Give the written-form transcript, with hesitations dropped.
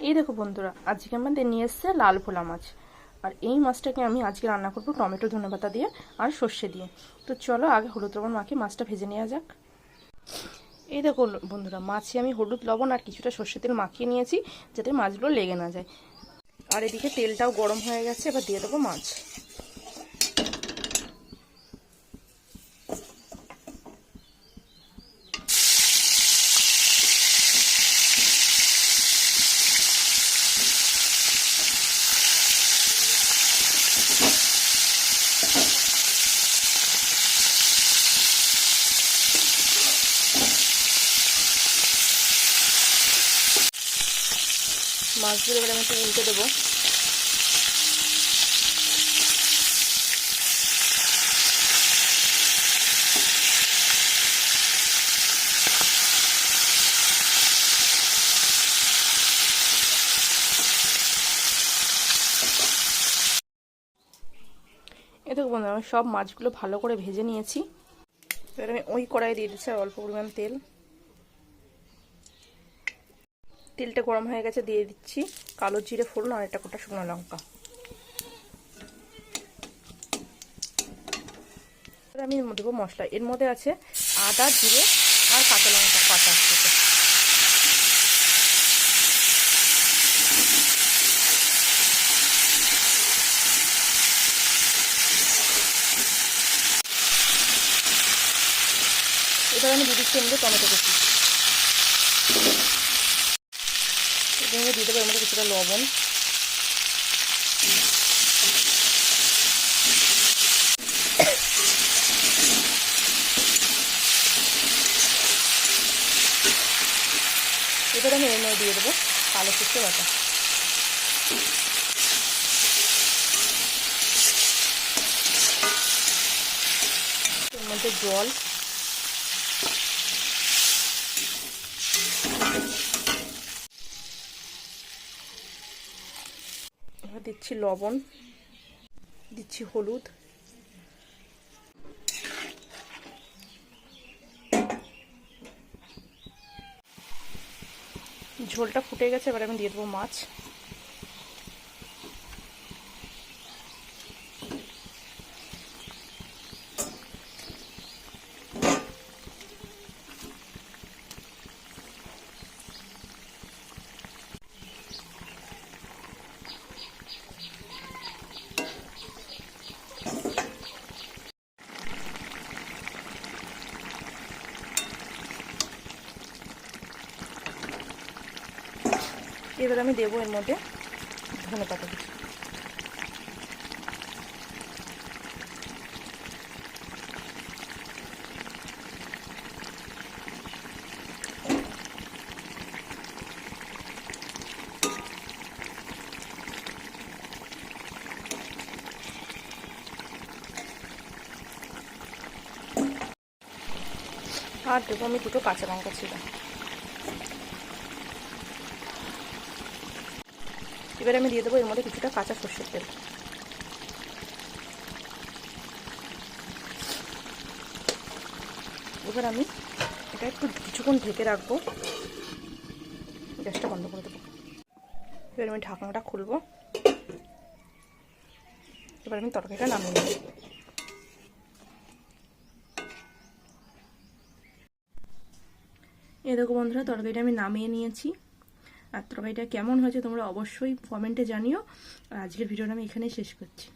এই দেখো বন্ধুরা, আজকে আমাদের নিয়ে এসছে লাল ভোলা মাছ। আর এই মাছটাকে আমি আজকে রান্না করবো টমেটো ধনেপাতা দিয়ে আর সর্ষে দিয়ে। তো চলো আগে হলুদ লবণ মাখিয়ে মাছটা ভেজে নেওয়া যাক। এই দেখো বন্ধুরা, মাছে আমি হলুদ লবণ আর কিছুটা সর্ষে তেল মাখিয়ে নিয়েছি, যাতে মাছগুলো লেগে না যায়। আর এদিকে তেলটাও গরম হয়ে গেছে, এবার দিয়ে দেবো মাছ। মাছগুলো এবার আমি একটু উল্টে দেবো। এই দেখো বন্ধুরা, আমি সব মাছগুলো ভালো করে ভেজে নিয়েছি। এবার আমি ওই কড়াই দিয়ে দিচ্ছি আর অল্প পরিমাণ তেল। তেলটা গরম হয়ে গেছে, দিয়ে দিচ্ছি কালো জিরে ফোড়ন আর একটা গোটা শুকনো লঙ্কা। আমি দেবো মশলা, এর মধ্যে আছে আদা, জিরে আর কাঁচা লঙ্কা কাঁচা থেকে। এবার আমি দিয়ে দিচ্ছি এর মধ্যে টমেটো কুচি। এবার দিয়ে দেবো এর মধ্যে কিছুটা লবণ। এবার আমি এর মধ্যে দিয়ে দেবো কালো সর্ষে বাটা। এর মধ্যে জল, এবার দিচ্ছি লবণ, দিচ্ছি হলুদ, ঝোলটা ফুটে গেছে। এবার আমি দিয়ে দেবো মাছ। এবার আমি দেবো এর মধ্যে ধনেপাতা কুচি। আর দেবো আমি দুটো কাঁচা লঙ্কা ছিঁড়া। এবার আমি দিয়ে দেবো এর মধ্যে কিছুটা কাঁচা সর্ষের তেল। এবার আমি এটা একটু কিছুক্ষণ ঢেকে রাখবো, গ্যাসটা বন্ধ করে দেবো। এবার আমি ঢাকনাটা খুলবো। এবার আমি তরকারিটা নামিয়ে নেব। এই দেখো বন্ধুরা, তরকারিটা আমি নামিয়ে নিয়েছি। আর তরকারিটা কেমন হয়েছে তোমরা অবশ্যই কমেন্টে জানিও। আর আজকের ভিডিওটা আমি এখানেই শেষ করছি।